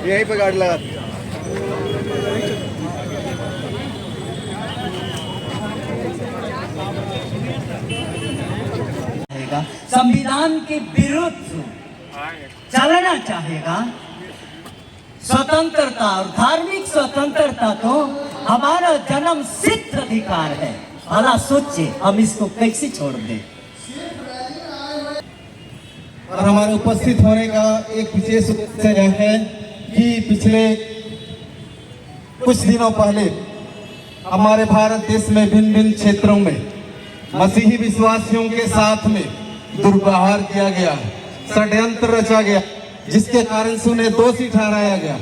यहीं पे गाड़ी लगा। संविधान के विरुद्ध चलना चाहेगा। स्वतंत्रता और धार्मिक स्वतंत्रता तो हमारा जन्म सिद्ध अधिकार है। भला सोचिए हम इसको कैसे छोड़ दें। और हमारे उपस्थित होने का एक विशेष उद्देश्य यह है कि पिछले कुछ दिनों पहले हमारे भारत देश में भिन्न भिन्न क्षेत्रों में मसीही विश्वासियों के साथ में दुर्व्यवहार किया गया, षड्यंत्र रचा गया, जिसके कारण से उन्हें दोषी ठहराया गया।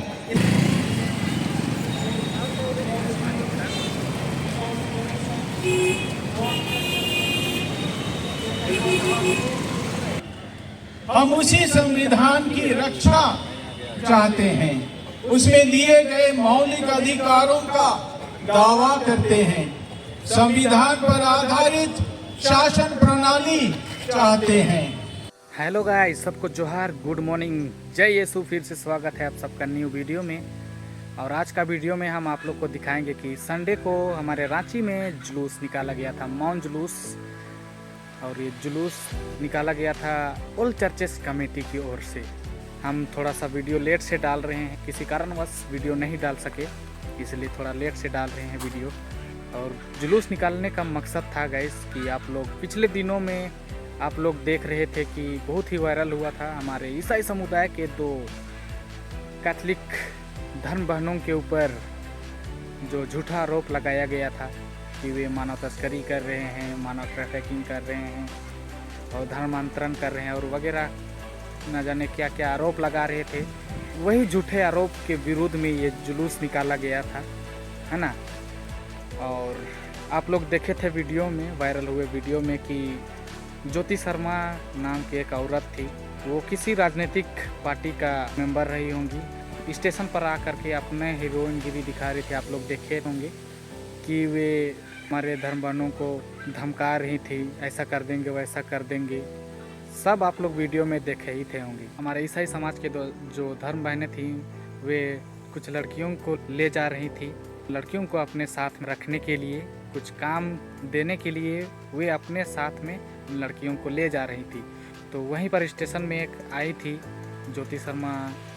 हम उसी संविधान की रक्षा चाहते हैं, उसमें दिए गए मौलिक अधिकारों का दावा करते हैं, संविधान पर आधारित शासन प्रणाली चाहते हैं। हेलो गाइस, सबको जोहार, गुड मॉर्निंग, जय यीशु। फिर से स्वागत है आप सबका न्यू वीडियो में। और आज का वीडियो में हम आप लोग को दिखाएंगे कि संडे को हमारे रांची में जुलूस निकाला गया था, मौन जुलूस। और ये जुलूस निकाला गया था ऑल चर्चेस कमेटी की ओर से। हम थोड़ा सा वीडियो लेट से डाल रहे हैं, किसी कारणवश वीडियो नहीं डाल सके, इसलिए थोड़ा लेट से डाल रहे हैं वीडियो। और जुलूस निकालने का मकसद था गाइस कि आप लोग पिछले दिनों में आप लोग देख रहे थे कि बहुत ही वायरल हुआ था हमारे ईसाई समुदाय के दो कैथोलिक धर्म बहनों के ऊपर जो झूठा आरोप लगाया गया था कि वे मानव तस्करी कर रहे हैं, मानव ट्रैफिकिंग कर रहे हैं और धर्मांतरण कर रहे हैं और वगैरह न जाने क्या क्या आरोप लगा रहे थे। वही झूठे आरोप के विरोध में ये जुलूस निकाला गया था, है ना। और आप लोग देखे थे वीडियो में, वायरल हुए वीडियो में कि ज्योति शर्मा नाम की एक औरत थी, वो किसी राजनीतिक पार्टी का मेंबर रही होंगी। स्टेशन पर आकर के अपने हीरोइनगिरी दिखा रही थी। आप लोग देखे होंगे कि वे हमारे धर्म बहनों को धमका रही थी, ऐसा कर देंगे वैसा कर देंगे। सब आप लोग वीडियो में देखे ही थे होंगे। हमारे ईसाई समाज के जो धर्म बहनें थीं, वे कुछ लड़कियों को ले जा रही थी, लड़कियों को अपने साथ में रखने के लिए, कुछ काम देने के लिए वे अपने साथ में लड़कियों को ले जा रही थी। तो वहीं पर स्टेशन में एक आई थी, ज्योति शर्मा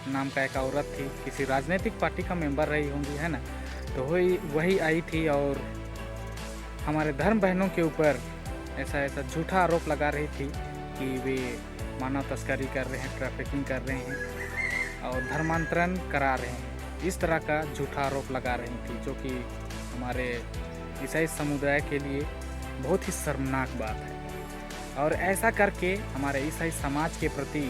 नाम का एक औरत थी, किसी राजनीतिक पार्टी का मेंबर रही होंगी, है ना। तो वही आई थी और हमारे धर्म बहनों के ऊपर ऐसा झूठा आरोप लगा रही थी कि वे मानव तस्करी कर रहे हैं, ट्रैफिकिंग कर रहे हैं और धर्मांतरण करा रहे हैं। इस तरह का झूठा आरोप लगा रही थी, जो कि हमारे ईसाई समुदाय के लिए बहुत ही शर्मनाक बात है। और ऐसा करके हमारे ईसाई समाज के प्रति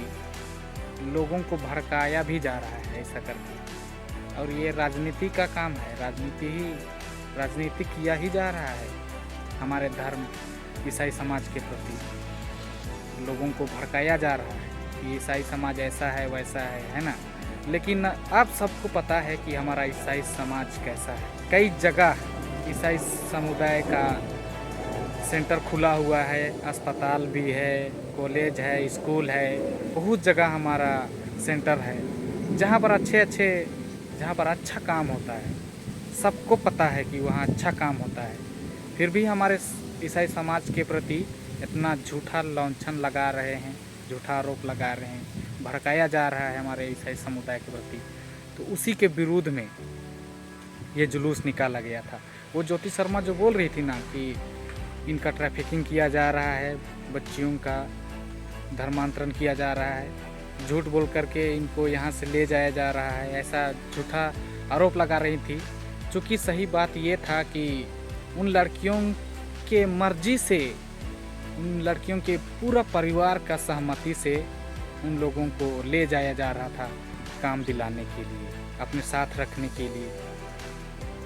लोगों को भड़काया भी जा रहा है ऐसा करके। और ये राजनीति का काम है, राजनीति किया ही जा रहा है हमारे धर्म ईसाई समाज के प्रति। लोगों को भड़काया जा रहा है कि ईसाई समाज ऐसा है वैसा है ना। लेकिन आप सबको पता है कि हमारा ईसाई समाज कैसा है। कई जगह ईसाई समुदाय का सेंटर खुला हुआ है, अस्पताल भी है, कॉलेज है, स्कूल है, बहुत जगह हमारा सेंटर है जहाँ पर अच्छा काम होता है। सबको पता है कि वहाँ अच्छा काम होता है, फिर भी हमारे ईसाई समाज के प्रति इतना झूठा लांछन लगा रहे हैं, झूठा आरोप लगा रहे हैं, भड़काया जा रहा है हमारे ईसाई समुदाय के प्रति। तो उसी के विरोध में ये जुलूस निकाला गया था। वो ज्योति शर्मा जो बोल रही थी ना कि इनका ट्रैफिकिंग किया जा रहा है, बच्चियों का धर्मांतरण किया जा रहा है, झूठ बोल करके इनको यहाँ से ले जाया जा रहा है, ऐसा झूठा आरोप लगा रही थी। चूँकि सही बात ये था कि उन लड़कियों के मर्जी से, उन लड़कियों के पूरा परिवार का सहमति से उन लोगों को ले जाया जा रहा था काम दिलाने के लिए, अपने साथ रखने के लिए।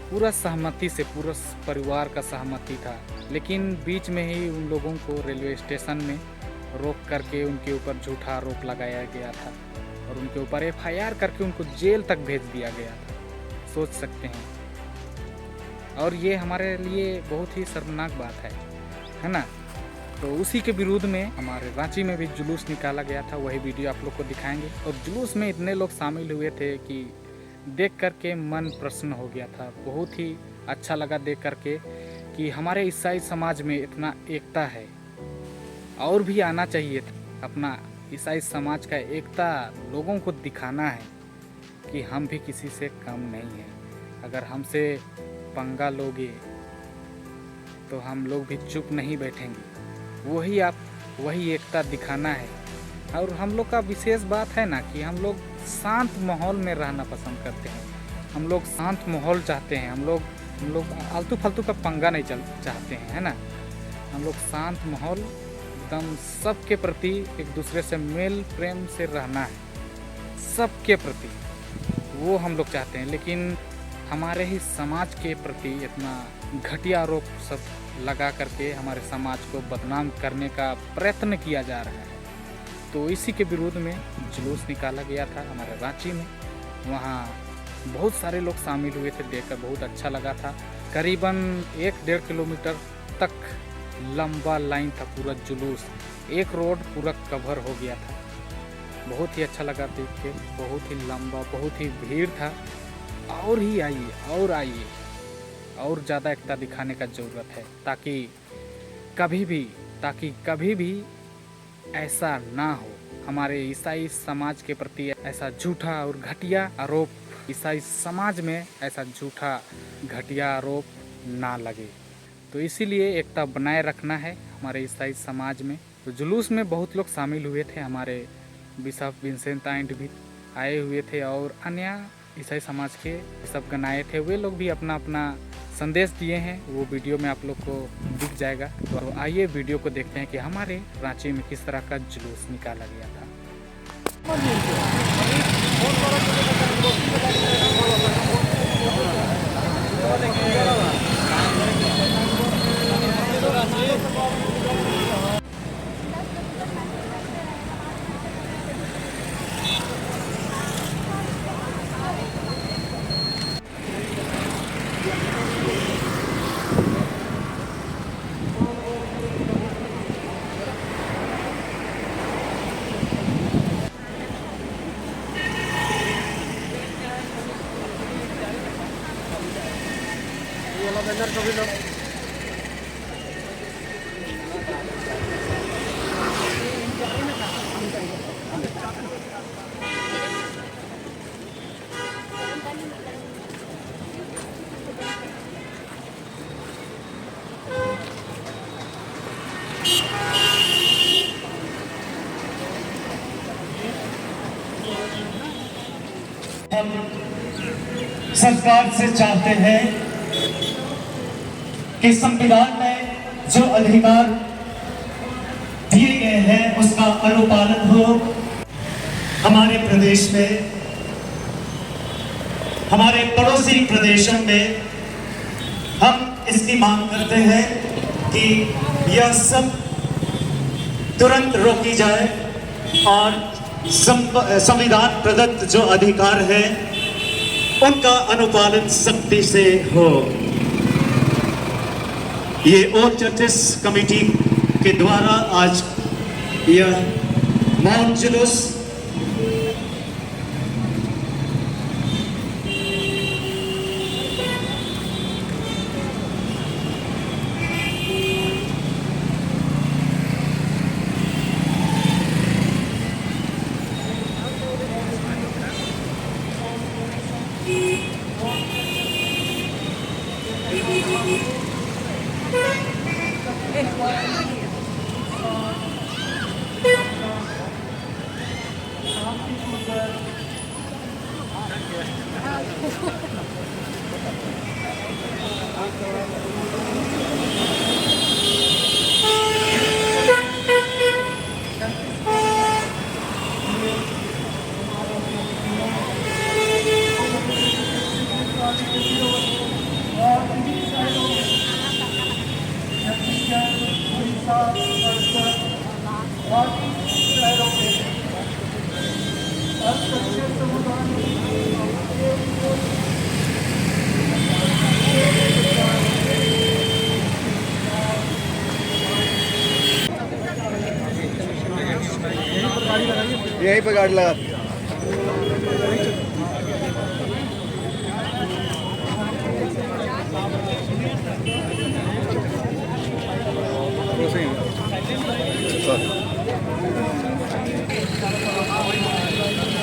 पूरा सहमति से, पूरा परिवार का सहमति था। लेकिन बीच में ही उन लोगों को रेलवे स्टेशन में रोक करके उनके ऊपर झूठा आरोप लगाया गया था और उनके ऊपर FIR करके उनको जेल तक भेज दिया गया था। सोच सकते हैं। और ये हमारे लिए बहुत ही शर्मनाक बात है ना। तो उसी के विरोध में हमारे रांची में भी जुलूस निकाला गया था, वही वीडियो आप लोग को दिखाएंगे। और जुलूस में इतने लोग शामिल हुए थे कि देख करके मन प्रसन्न हो गया था। बहुत ही अच्छा लगा देख करके कि हमारे ईसाई समाज में इतना एकता है, और भी आना चाहिए था। अपना ईसाई समाज का एकता लोगों को दिखाना है कि हम भी किसी से कम नहीं हैं। अगर हमसे पंगा लोगे तो हम लोग भी चुप नहीं बैठेंगे। वही एकता दिखाना है। और हम लोग का विशेष बात है ना कि हम लोग शांत माहौल में रहना पसंद करते हैं। हम लोग शांत माहौल चाहते हैं। हम लोग आलतू फालतू का पंगा नहीं चाहते हैं, है ना। हम लोग शांत माहौल, एकदम सबके प्रति एक दूसरे से मेल प्रेम से रहना है, सबके प्रति वो हम लोग चाहते हैं। लेकिन हमारे ही समाज के प्रति इतना घटिया आरोप सब लगा करके हमारे समाज को बदनाम करने का प्रयत्न किया जा रहा है। तो इसी के विरोध में जुलूस निकाला गया था हमारे रांची में। वहाँ बहुत सारे लोग शामिल हुए थे, देखकर बहुत अच्छा लगा था। करीबन 1-1.5 किलोमीटर तक लंबा लाइन था, पूरा जुलूस, एक रोड पूरा कवर हो गया था। बहुत ही अच्छा लगा देख के, बहुत ही लंबा, बहुत ही भीड़ था। और ही आइए और ज़्यादा एकता दिखाने का ज़रूरत है, ताकि कभी भी ऐसा ना हो। हमारे ईसाई समाज के प्रति ऐसा झूठा और घटिया आरोप, ईसाई समाज में ऐसा झूठा घटिया आरोप ना लगे। तो इसीलिए एकता बनाए रखना है हमारे ईसाई समाज में। तो जुलूस में बहुत लोग शामिल हुए थे। हमारे बिशप विंसेंट आइंट भी आए हुए थे और अन्य ईसाई समाज के बिशपगण आए थे। वे लोग भी अपना अपना संदेश दिए हैं, वो वीडियो में आप लोग को दिख जाएगा। तो आइए वीडियो को देखते हैं कि हमारे रांची में किस तरह का जुलूस निकाला गया था। हम सरकार से चाहते हैं कि संविधान में जो अधिकार दिए गए हैं उसका अनुपालन हो। हमारे प्रदेश में, हमारे पड़ोसी प्रदेशों में हम इसकी मांग करते हैं कि यह सब तुरंत रोकी जाए और संविधान प्रदत्त जो अधिकार है उनका अनुपालन सख्ती से हो। ये ऑल चर्चेस कमेटी के द्वारा आज यह मौन जुलूस यहीं पे गाड़ी लगा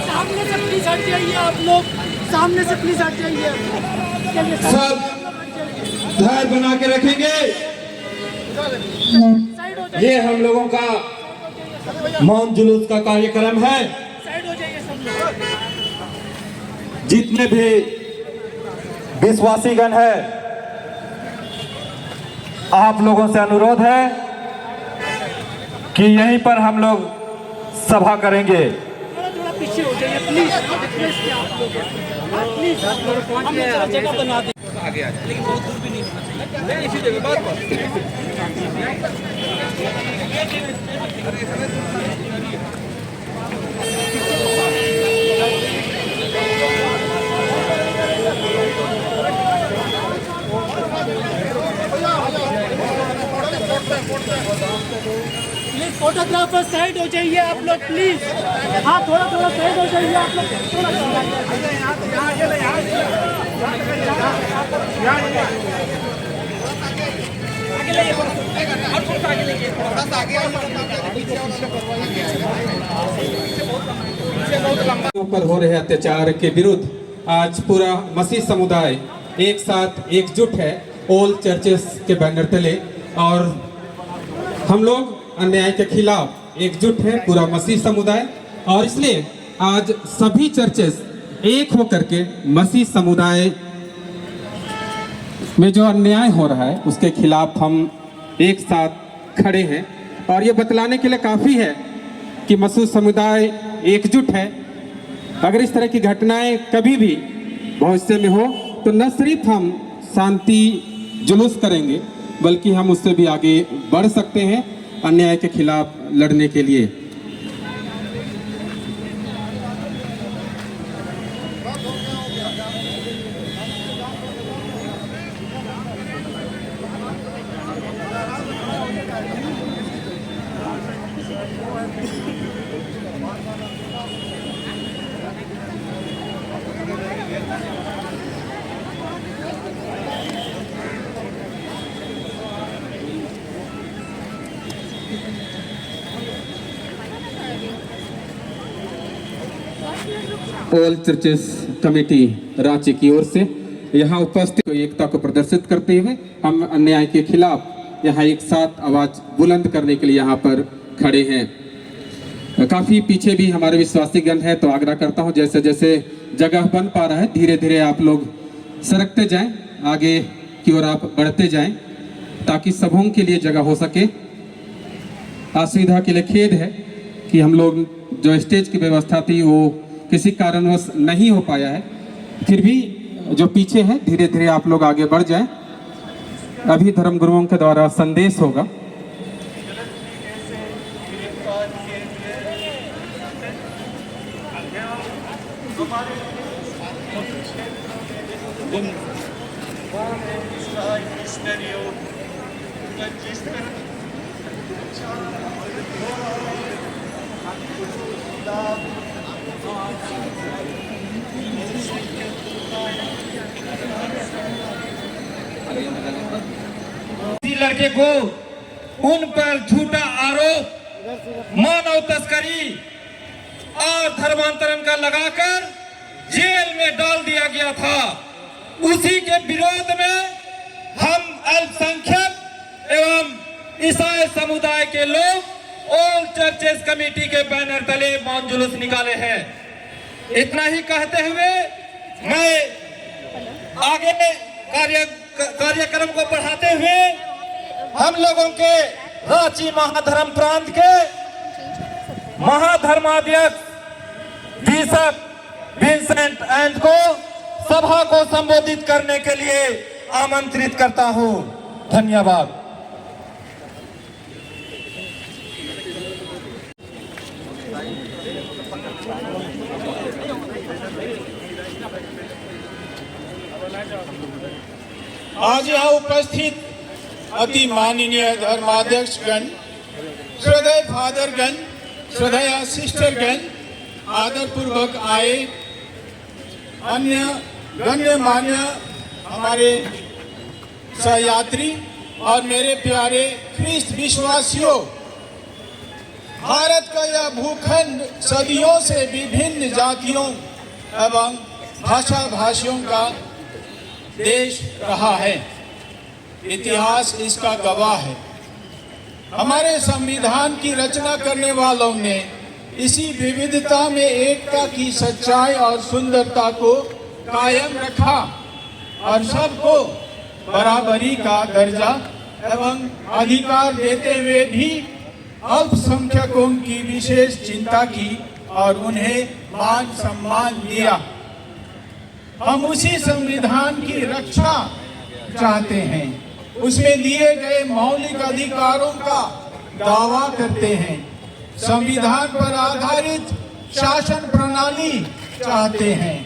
सामने से प्लीज हट जाइए आप लोग, सामने से प्लीज हट जाइए। सब धैर्य बना के रखेंगे। साइड हो जाइए, ये हम लोगों का मौन जुलूस का कार्यक्रम है। साइड हो जाइए सब लोग। जितने भी विश्वासीगण है, आप लोगों से अनुरोध है कि यहीं पर हम लोग सभा करेंगे। थोड़ा थोड़ा पीछे हो जाइए प्लीज, रिक्वेस्ट है आप लोग, प्लीज हम थोड़ा जगह बना दें। आगे आ जाए, लेकिन बहुत दूर भी नहीं होना चाहिए, इसी जगह बात प्लीज फोटोग्राफर साइड हो जाइए आप लोग प्लीज। हाँ थोड़ा थोड़ा साइड हो जाइए आप लोग, थोड़ा पर हो रहे अत्याचार के विरुद्ध आज पूरा मसीह समुदाय एक साथ एकजुट है ऑल चर्चेस के बैनर तले, और हम लोग अन्याय के खिलाफ एकजुट है पूरा मसीह समुदाय। और इसलिए आज सभी चर्चेस एक होकर के मसीह समुदाय में जो अन्याय हो रहा है उसके खिलाफ हम एक साथ खड़े हैं। और ये बतलाने के लिए काफ़ी है कि मसीह समुदाय एकजुट है। अगर इस तरह की घटनाएं कभी भी भविष्य में हो तो न सिर्फ हम शांति जुलूस करेंगे बल्कि हम उससे भी आगे बढ़ सकते हैं अन्याय के खिलाफ लड़ने के लिए। ऑल चर्चेस कमेटी रांची की ओर से यहाँ उपस्थित एकता को प्रदर्शित करते हुए हम अन्याय के खिलाफ यहाँ एक साथ आवाज बुलंद करने के लिए यहाँ पर खड़े हैं। काफ़ी पीछे भी हमारे विश्वासीगण हैं, तो आग्रह करता हूँ जैसे जैसे जगह बन पा रहा है धीरे धीरे आप लोग सरकते जाएं, आगे की ओर आप बढ़ते जाएं ताकि सबों के लिए जगह हो सके। असुविधा के लिए खेद है कि हम लोग जो स्टेज की व्यवस्था थी वो किसी कारणवश नहीं हो पाया है, फिर भी जो पीछे है धीरे धीरे आप लोग आगे बढ़ जाएं। अभी धर्मगुरुओं के द्वारा संदेश होगा। लड़के को उन पर झूठा आरोप मानव तस्करी और धर्मांतरण का लगाकर जेल में डाल दिया गया था। उसी के विरोध में हम अल्पसंख्यक एवं ईसाई समुदाय के लोग ऑल चर्चेस कमेटी के बैनर तले मौन जुलूस निकाले हैं। इतना ही कहते हुए मैं आगे कार्यक्रम को बढ़ाते हुए हम लोगों के रांची महाधर्म प्रांत के महाधर्माध्यक्ष बिशप विंसेंट एंड को सभा को संबोधित करने के लिए आमंत्रित करता हूं। धन्यवाद। आज यहाँ उपस्थित अति माननीय धर्माध्यक्षगण, श्रद्धेय फादरगण, श्रद्धेय सिस्टरगण, आदरपूर्वक आए अन्य गण्यमान्य हमारे सहयात्री और मेरे प्यारे ख्रिस्त विश्वासियों, भारत का यह भूखंड सदियों से विभिन्न जातियों एवं भाषा भाषियों का देश रहा है। इतिहास इसका गवाह है। हमारे संविधान की रचना करने वालों ने इसी विविधता में एकता की सच्चाई और सुंदरता को कायम रखा और सबको बराबरी का दर्जा एवं अधिकार देते हुए भी अल्पसंख्यकों की विशेष चिंता की और उन्हें मान सम्मान दिया। हम उसी संविधान की रक्षा चाहते हैं, उसमें दिए गए मौलिक अधिकारों का दावा करते हैं, संविधान पर आधारित शासन प्रणाली चाहते हैं।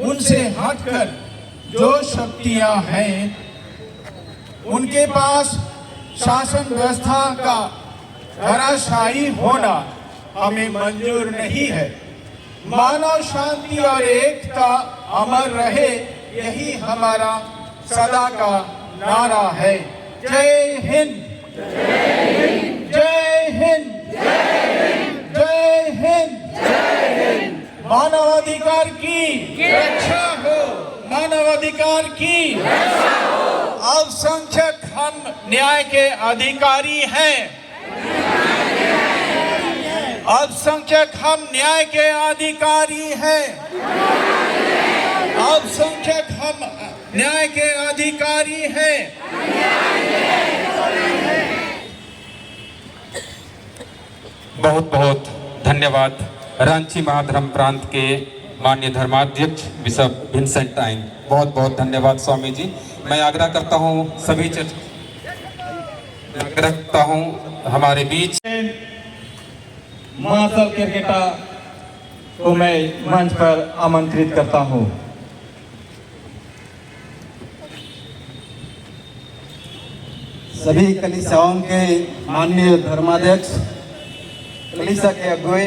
उनसे हटकर जो शक्तियां हैं, उनके पास शासन व्यवस्था का धराशायी होना हमें मंजूर नहीं है। मानव शांति और एकता अमर रहे, यही हमारा सदा का नारा है। जय हिंद, जय हिंद, जय हिंद, जय हिंद। मानवाधिकार की रक्षा हो, मानवाधिकार की रक्षा हो। अल्पसंख्यक हम न्याय के अधिकारी हैं। अल्पसंख्यक हम न्याय के अधिकारी हैं। अल्पसंख्यक हम न्याय के अधिकारी हैं। बहुत बहुत धन्यवाद रांची महाधर्म प्रांत के माननीय धर्माध्यक्ष बिशप विंसेंट आइन। बहुत बहुत धन्यवाद स्वामी जी। मैं आग्रह करता हूँ सभी आग्रह करता हूँ हमारे बीच महासल क्रिकेटा को मैं मंच पर आमंत्रित करता हूँ। सभी कलीसियाओं के माननीय धर्माध्यक्ष, कलीसिया के अगुवे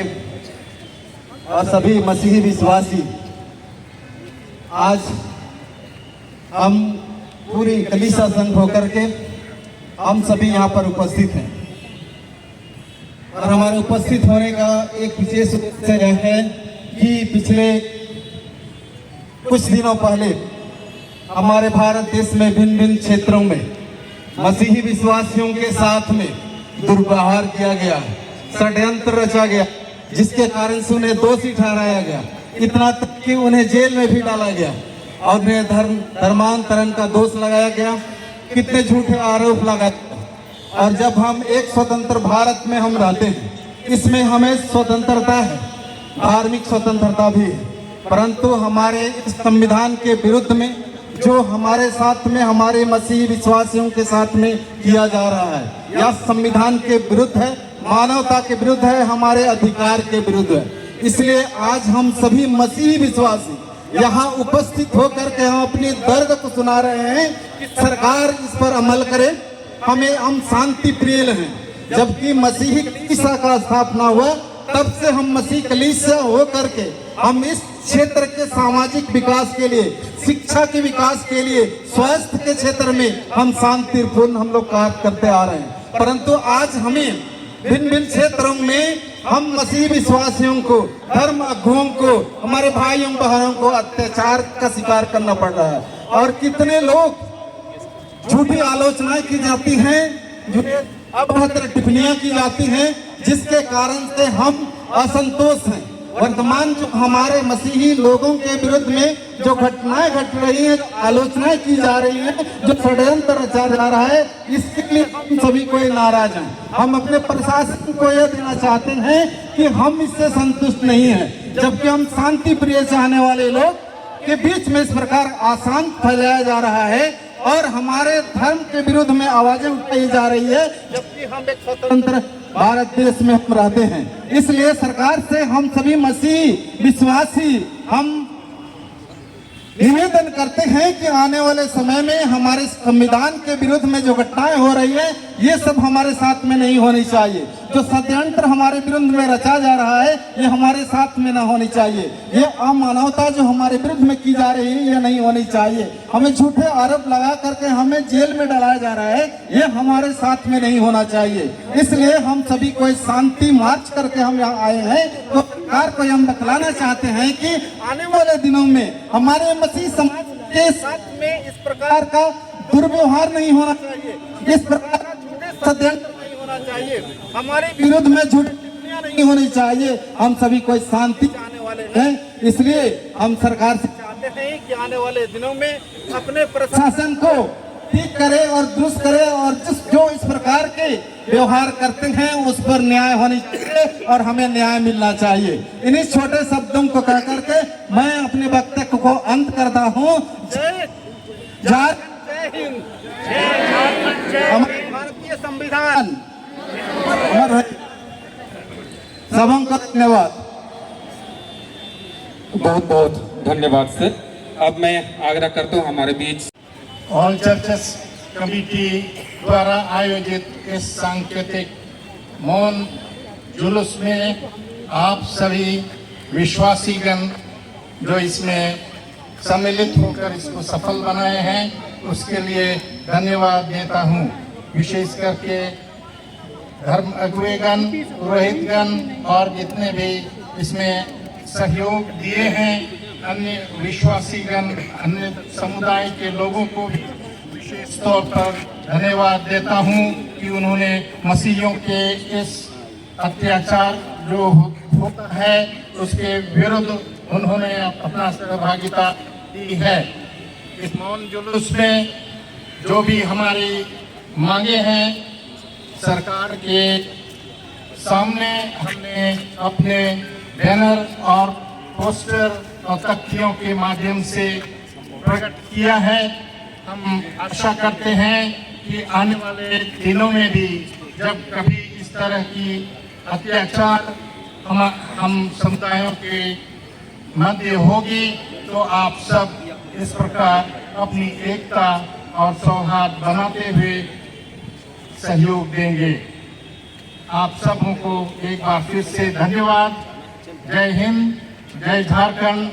और सभी मसीही विश्वासी, आज हम पूरी कलीसिया संघ होकर के हम सभी यहाँ पर उपस्थित हैं और हमारे उपस्थित होने का एक विशेष उद्देश्य यह है कि पिछले कुछ दिनों पहले हमारे भारत देश में भिन्न भिन्न क्षेत्रों में मसीही विश्वासियों के साथ में दुर्व्यवहार किया गया, षड्यंत्र रचा गया, जिसके कारण से उन्हें दोषी ठहराया गया, इतना तक कि उन्हें जेल में भी डाला गया और उन्हें धर्मांतरण का दोष लगाया गया, कितने झूठे आरोप लगाए। और जब हम एक स्वतंत्र भारत में हम रहते हैं, इसमें हमें स्वतंत्रता है, धार्मिक स्वतंत्रता भी है, परंतु हमारे इस संविधान के विरुद्ध में जो हमारे साथ में हमारे मसीही विश्वासियों के साथ में किया जा रहा है, यह संविधान के विरुद्ध है, मानवता के विरुद्ध है, हमारे अधिकार के विरुद्ध है। इसलिए आज हम सभी मसीही विश्वासी यहाँ उपस्थित होकर के हम अपनी दर्द को सुना रहे हैं कि सरकार इस पर अमल करे। हम शांति प्रिय हैं, जबकि मसीही कलीसिया का स्थापना हुआ तब से हम मसीही कलीसिया हो करके हम इस क्षेत्र के सामाजिक विकास के लिए, शिक्षा के विकास के लिए, स्वास्थ्य के क्षेत्र में हम शांतिपूर्ण हम लोग कार्य करते आ रहे हैं। परंतु आज हमें भिन्न भिन्न क्षेत्रों में हम मसीही विश्वासियों को, धर्म अगुओं को, हमारे भाइयों बहनों को अत्याचार का शिकार करना पड़ रहा है और कितने लोग झूठी आलोचनाएं की जाती हैं, झूठी अभद्र टिप्पणियां की जाती हैं, जिसके कारण से हम असंतोष हैं। वर्तमान जो हमारे मसीही लोगों के विरुद्ध में जो घटनाएं घट रही हैं, आलोचनाएं की जा रही हैं, जो षड्यंत्र रचा जा रहा है, इसके लिए हम सभी कोई नाराज हैं। हम अपने प्रशासन को यह देना चाहते हैं कि हम इससे संतुष्ट नहीं हैं, जबकि हम शांति प्रिय चाहने वाले लोग के बीच में इस प्रकार अशांत फैलाया जा रहा है और हमारे धर्म के विरुद्ध में आवाजें उठाई जा रही है, जबकि हम एक स्वतंत्र भारत देश में हम रहते हैं। इसलिए सरकार से हम सभी मसीही विश्वासी हम निवेदन करते हैं कि आने वाले समय में हमारे संविधान के विरुद्ध में जो घटनाएं हो रही है, ये सब हमारे साथ में नहीं होनी चाहिए। जो षड्यंत्र हमारे विरुद्ध में रचा जा रहा है, ये हमारे साथ में ना होनी चाहिए। ये अमानवता जो हमारे विरुद्ध में की जा रही है, ये नहीं होनी चाहिए। हमें झूठे आरोप लगा करके हमें जेल में डाला जा रहा है, ये हमारे साथ में नहीं होना चाहिए। इसलिए हम सभी को शांति मार्च करके हम यहाँ आए हैं। तो सरकार को हम बतलाना चाहते हैं कि आने वाले दिनों में हमारे मसीह समाज के साथ में इस प्रकार का दुर्व्यवहार नहीं होना चाहिए, इस प्रकार का झूठे षड्यंत्र नहीं होना चाहिए, हमारे विरुद्ध में झूठी टिप्पणियां नहीं होनी चाहिए। हम सभी को शांति चाहने वाले हैं, इसलिए हम सरकार से चाहते हैं कि आने वाले दिनों में अपने प्रशासन को ठीक करे और दुरुस्त करे, और जो इस प्रकार के व्यवहार करते हैं उस पर न्याय होनी चाहिए और हमें न्याय मिलना चाहिए। इन्हीं छोटे शब्दों को कह करके मैं अपने वक्तव्य को अंत करता हूँ। जय हिंद, हमारे भारतीय संविधान अमर है। सबों को धन्यवाद। बहुत बहुत धन्यवाद सर। अब मैं आग्रह करता हूँ हमारे बीच ऑल चर्चेस कमेटी द्वारा आयोजित इस सांकेतिक मौन जुलूस में आप सभी विश्वासीगण जो इसमें सम्मिलित होकर इसको सफल बनाए हैं, उसके लिए धन्यवाद देता हूँ। विशेष करके धर्म अगुवेगण, पुरोहितगण और जितने भी इसमें सहयोग दिए हैं, अन्य विश्वासीगण, अन्य समुदाय के लोगों को भी विशेष तौर पर धन्यवाद देता हूं कि उन्होंने मसीहियों के इस अत्याचार जो होता है उसके विरुद्ध उन्होंने अपना सहभागिता दी है। इस मौन जुलूस में जो भी हमारी मांगे हैं, सरकार के सामने हमने अपने बैनर और पोस्टर और तख्तियों के माध्यम से प्रकट किया है। हम आशा करते हैं कि आने वाले दिनों में भी जब कभी इस तरह की अत्याचार हम समुदायों के मध्य होगी, तो आप सब इस प्रकार अपनी एकता और सौहार्द बनाते हुए सहयोग देंगे। आप सबों को एक बार फिर से धन्यवाद। जय हिंद, जय झारखंड,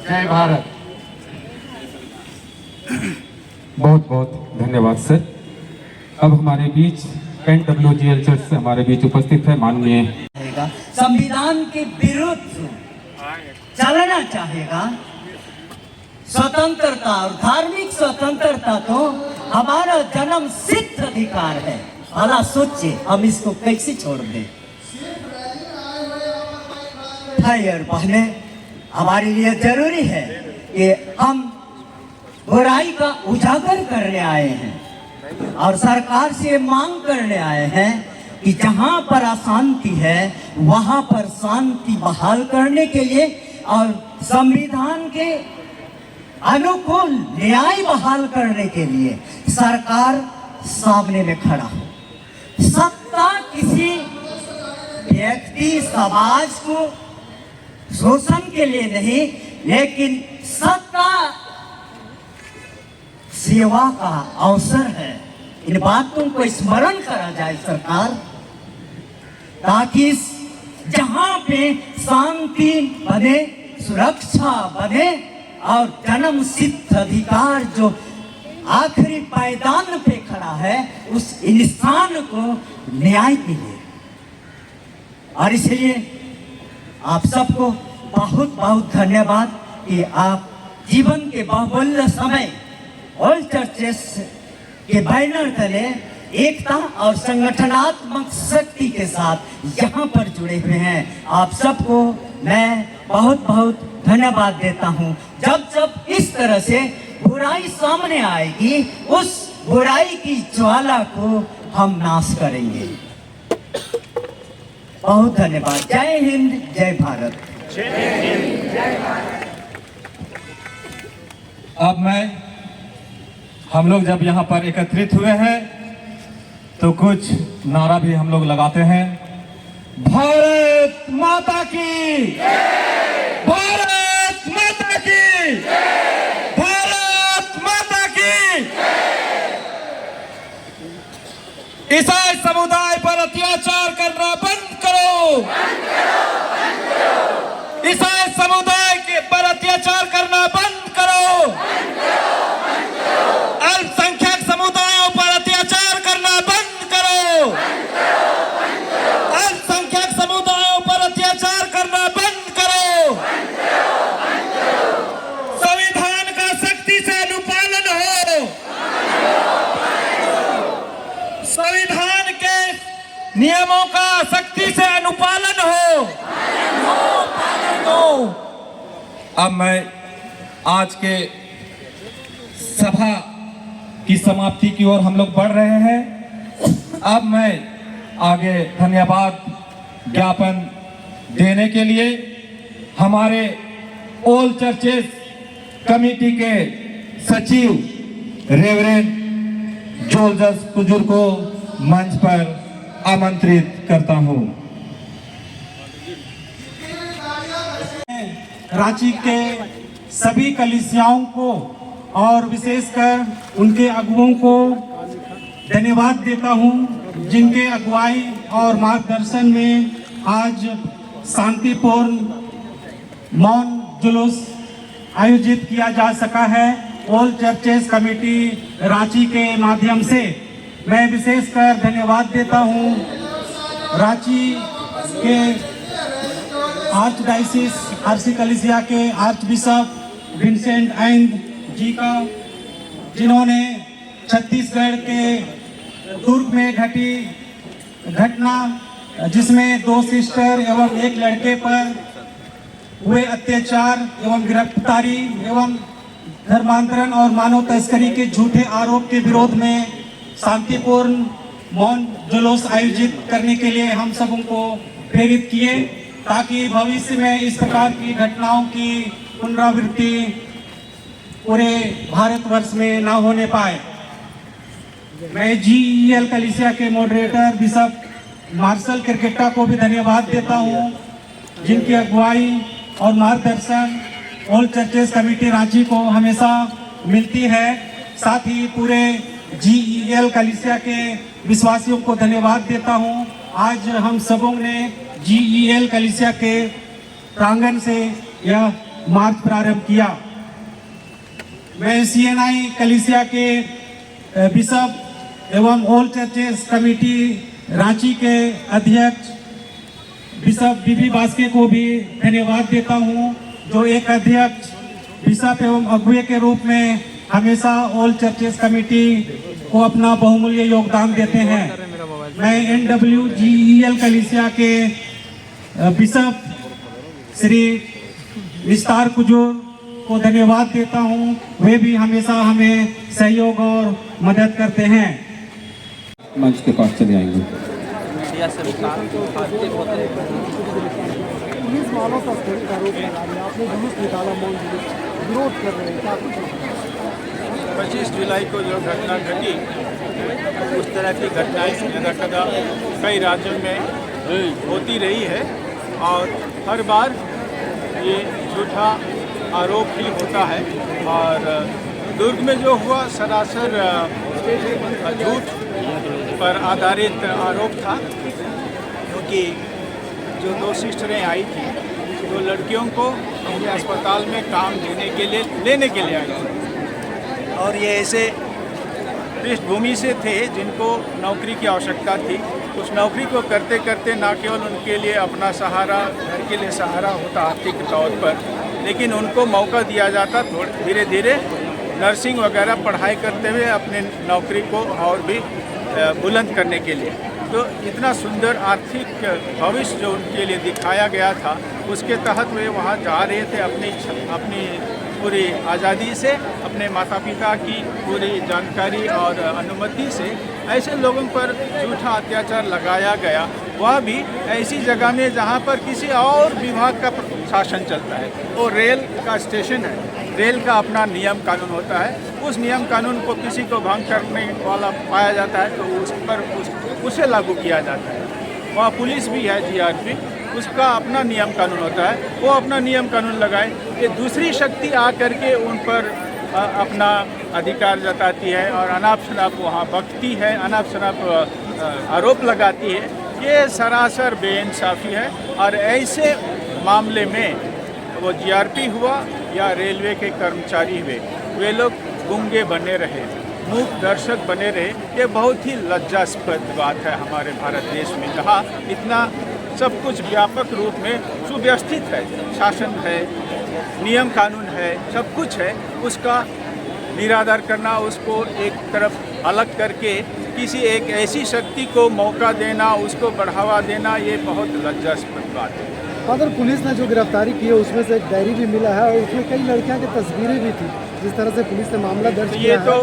जय भारत। बहुत बहुत धन्यवाद सर। अब हमारे बीच NWGL चर्च से हमारे बीच उपस्थित है माननीय संविधान के विरुद्ध चलना चाहेगा। स्वतंत्रता और धार्मिक स्वतंत्रता तो हमारा जन्म सिद्ध अधिकार है। भला सोचिए हम इसको कैसे छोड़ दें। भाई और बहनें, हमारे लिए जरूरी है कि हम बुराई का उजागर करने आए हैं और सरकार से मांग करने आए हैं कि जहां पर अशांति है वहां पर शांति बहाल करने के लिए और संविधान के अनुकूल न्याय बहाल करने के लिए सरकार सामने में खड़ा हो। सत्ता किसी व्यक्ति समाज को शोषण के लिए नहीं, लेकिन सत्ता सेवा का अवसर है। इन बातों को स्मरण करा जाए सरकार, ताकि जहां पे शांति बने, सुरक्षा बने और जन्म सिद्ध अधिकार जो आखिरी पायदान पे खड़ा है उस इंसान को न्याय मिले। और इसलिए आप सबको बहुत बहुत धन्यवाद कि आप जीवन के बहुमूल्य समय ऑल चर्चेस के बैनर तले एकता और संगठनात्मक शक्ति के साथ यहाँ पर जुड़े हुए हैं। आप सबको मैं बहुत बहुत धन्यवाद देता हूँ। जब जब इस तरह से बुराई सामने आएगी, उस बुराई की ज्वाला को हम नाश करेंगे। बहुत धन्यवाद। जय हिंद, जय भारत। जय हिंद, जय भारत। अब हम लोग जब यहाँ पर एकत्रित हुए हैं तो कुछ नारा भी हम लोग लगाते हैं। भारत माता की, भारत अब मैं आज के सभा की समाप्ति की ओर हम लोग बढ़ रहे हैं। अब मैं आगे धन्यवाद ज्ञापन देने के लिए हमारे ऑल चर्चेस कमेटी के सचिव रेवरेंड जोसेफ कुजूर को मंच पर आमंत्रित करता हूं। रांची के सभी कलीसियाओं को और विशेषकर उनके अगुओं को धन्यवाद देता हूं, जिनके अगुवाई और मार्गदर्शन में आज शांतिपूर्ण मौन जुलूस आयोजित किया जा सका है। ऑल चर्चेस कमेटी रांची के माध्यम से मैं विशेषकर धन्यवाद देता हूं रांची के आर्च डायसिस आरसी कलीसिया के आर्च बिशप विंसेंट आइंद जी का, जिन्होंने छत्तीसगढ़ के दुर्ग में घटी घटना जिसमें 2 सिस्टर एवं 1 लड़के पर हुए अत्याचार एवं गिरफ्तारी एवं धर्मांतरण और मानव तस्करी के झूठे आरोप के विरोध में शांतिपूर्ण मौन जुलूस आयोजित करने के लिए हम सबों को प्रेरित किए, ताकि भविष्य में इस प्रकार की घटनाओं की पुनरावृत्ति पूरे भारतवर्ष में ना होने पाए। मैं GEL कलीसिया के मॉडरेटर बिशप मार्शल क्रिकेटा को भी धन्यवाद देता हूं, जिनकी अगुवाई और मार्गदर्शन ऑल चर्चेस कमेटी रांची को हमेशा मिलती है। साथ ही पूरे GEL कलीसिया के विश्वासियों को धन्यवाद देता हूं। आज हम सबों ने GEL कलीसिया के प्रांगण से यह मार्च प्रारंभ किया। मैं CNI कलीसिया के बिशप एवं ऑल चर्चेस कमेटी रांची के अध्यक्ष बिशप बीबी बास्के को भी धन्यवाद देता हूं, जो एक अध्यक्ष बिशप एवं अगुवे के रूप में हमेशा ऑल चर्चेस कमेटी को अपना बहुमूल्य योगदान देते हैं। मैं NWGEL कलीसिया के बिशप श्री विस्तार कुजूर को धन्यवाद देता हूं, वे भी हमेशा हमें सहयोग और मदद करते हैं। मंच के पास चले आएंगे। पुलिस वालों का आरोप लगा रहे हैं, आपने जुलूस निकाला, मौन जुलूस विरोध कर रहे हैं, क्या कुछ 25 जुलाई को जो घटना घटी, उस तरह की घटनाएं लगातार कई राज्यों में होती रही है और हर बार ये झूठा आरोप ही होता है। और दुर्ग में जो हुआ सरासर झूठ पर आधारित आरोप था, क्योंकि जो 2 सिस्टरें आई थी, वो लड़कियों को उनके अस्पताल में काम लेने के लिए आई थी और ये ऐसे पृष्ठभूमि से थे जिनको नौकरी की आवश्यकता थी। उस नौकरी को करते करते न केवल उनके लिए अपना सहारा, घर के लिए सहारा होता आर्थिक तौर पर, लेकिन उनको मौका दिया जाता धीरे धीरे नर्सिंग वगैरह पढ़ाई करते हुए अपने नौकरी को और भी बुलंद करने के लिए। तो इतना सुंदर आर्थिक भविष्य जो उनके लिए दिखाया गया था, उसके तहत वे वहाँ जा रहे थे अपनी पूरी आज़ादी से, अपने माता पिता की पूरी जानकारी और अनुमति से। ऐसे लोगों पर झूठा अत्याचार लगाया गया, वह भी ऐसी जगह में जहाँ पर किसी और विभाग का शासन चलता है। वो रेल का स्टेशन है, रेल का अपना नियम कानून होता है, उस नियम कानून को किसी को भंग करने वाला पाया जाता है तो उस पर उसे लागू किया जाता है। वहाँ पुलिस भी है, GRP, उसका अपना नियम कानून होता है, वो अपना नियम कानून लगाए। ये दूसरी शक्ति आकर के उन पर अपना अधिकार जताती है और अनाप शनाप वहाँ बकती है, अनाप शनाप आरोप लगाती है। ये सरासर बेइंसाफ़ी है और ऐसे मामले में वो GRP हुआ या रेलवे के कर्मचारी हुए, वे लोग गूंगे बने रहे, मूक दर्शक बने रहे। ये बहुत ही लज्जास्पद बात है हमारे भारत देश में, जहाँ इतना सब कुछ व्यापक रूप में सुव्यवस्थित है, शासन है, नियम कानून है, सब कुछ है, उसका निरादर करना, उसको एक तरफ अलग करके किसी एक ऐसी शक्ति को मौका देना, उसको बढ़ावा देना, ये बहुत लज्जास्पद बात है। फादर, पुलिस ने जो गिरफ्तारी की है उसमें से एक डायरी भी मिला है और उसमें कई लड़कियां की तस्वीरें भी थी, जिस तरह से पुलिस ने मामला दर्ज तो किया ये तो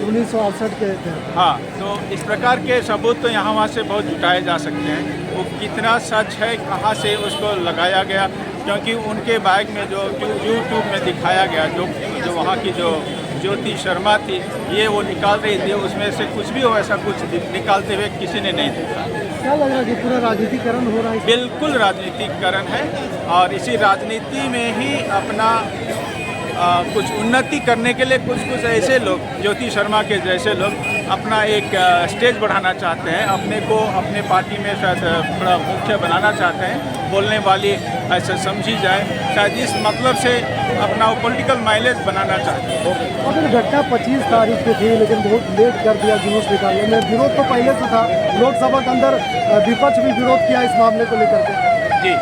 1968 के थे। हाँ, तो इस प्रकार के सबूत तो यहाँ वहाँ से बहुत जुटाए जा सकते हैं। वो कितना सच है, कहाँ से उसको लगाया गया, क्योंकि उनके बाइक में जो यूट्यूब में दिखाया गया, जो वहाँ की जो ज्योति शर्मा थी, ये वो निकाल रही थी, उसमें से कुछ भी हो ऐसा कुछ निकालते हुए किसी ने नहीं देखा। क्या लग रहा है कि पूरा राजनीतिकरण हो रहा है? बिल्कुल राजनीतिकरण है, और इसी राजनीति में ही अपना कुछ उन्नति करने के लिए कुछ ऐसे लोग, ज्योति शर्मा के जैसे लोग, अपना एक स्टेज बढ़ाना चाहते हैं, अपने को अपने पार्टी में शायद थोड़ा मुख्य बनाना चाहते हैं, बोलने वाली ऐसा समझी जाए, शायद इस मतलब से अपना पॉलिटिकल माइलेज बनाना चाहते हैं। और घटना 25 तारीख को थी, लेकिन बहुत लेट कर दिया जुलूस निकालने में। विरोध तो पहले से था, लोकसभा के अंदर विपक्ष भी विरोध किया इस मामले को लेकर के। जी,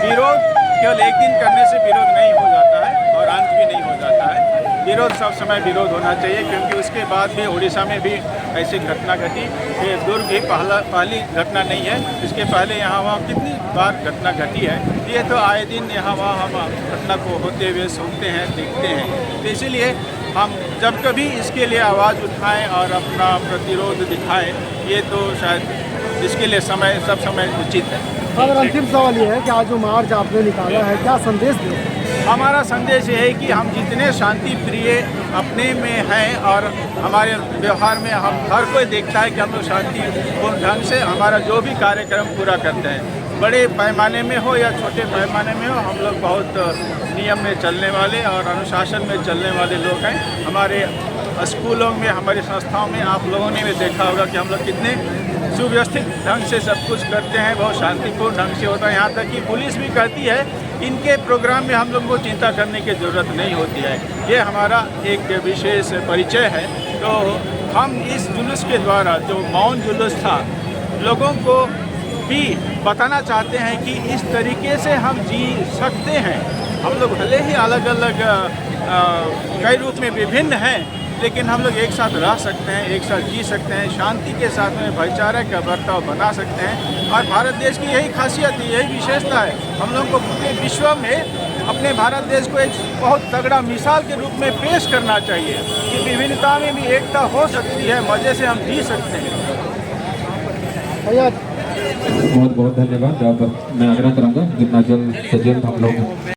विरोध केवल एक दिन करने से विरोध नहीं हो जाता है और अंत भी नहीं हो जाता है। विरोध सब समय विरोध होना चाहिए, क्योंकि उसके बाद भी उड़ीसा में भी ऐसी घटना घटी। ये दुर्ग भी पहली घटना नहीं है, इसके पहले यहाँ वहाँ कितनी बार घटना घटी है। ये तो आए दिन यहाँ वहाँ हम घटना को होते हुए सुनते हैं, देखते हैं। तो इसीलिए हम जब कभी इसके लिए आवाज़ उठाएं और अपना प्रतिरोध दिखाएं, ये तो शायद इसके लिए सब समय उचित है। अगर अंतिम सवाल ये है कि आज जो मार्च आपने निकाला है, क्या संदेश दे? हमारा संदेश ये है कि हम जितने शांति प्रिय अपने में हैं और हमारे व्यवहार में हम हर कोई देखता है कि हम लोग शांतिपूर्ण ढंग से हमारा जो भी कार्यक्रम पूरा करते हैं, बड़े पैमाने में हो या छोटे पैमाने में हो, हम लोग बहुत नियम में चलने वाले और अनुशासन में चलने वाले लोग हैं। हमारे स्कूलों में, हमारी संस्थाओं में आप लोगों ने भी देखा होगा कि हम लोग कितने सुव्यवस्थित ढंग से सब कुछ करते हैं, बहुत शांतिपूर्ण ढंग से होता है। यहाँ तक कि पुलिस भी कहती है इनके प्रोग्राम में हम लोग को चिंता करने की ज़रूरत नहीं होती है। ये हमारा एक विशेष परिचय है। तो हम इस जुलूस के द्वारा, जो मौन जुलूस था, लोगों को भी बताना चाहते हैं कि इस तरीके से हम जी सकते हैं। हम लोग भले ही अलग अलग कई रूप में विभिन्न हैं, लेकिन हम लोग एक साथ रह सकते हैं, एक साथ जी सकते हैं, शांति के साथ में भाईचारा का बर्ताव बना सकते हैं। और भारत देश की यही खासियत है, यही विशेषता है। हम लोग को पूरे विश्व में अपने भारत देश को एक बहुत तगड़ा मिसाल के रूप में पेश करना चाहिए कि विभिन्नता में भी एकता हो सकती है, मज़े से हम जी सकते हैं। बहुत बहुत धन्यवाद। अब मैं आग्रह करूँगा जितना जल्द से जल्द हम लोग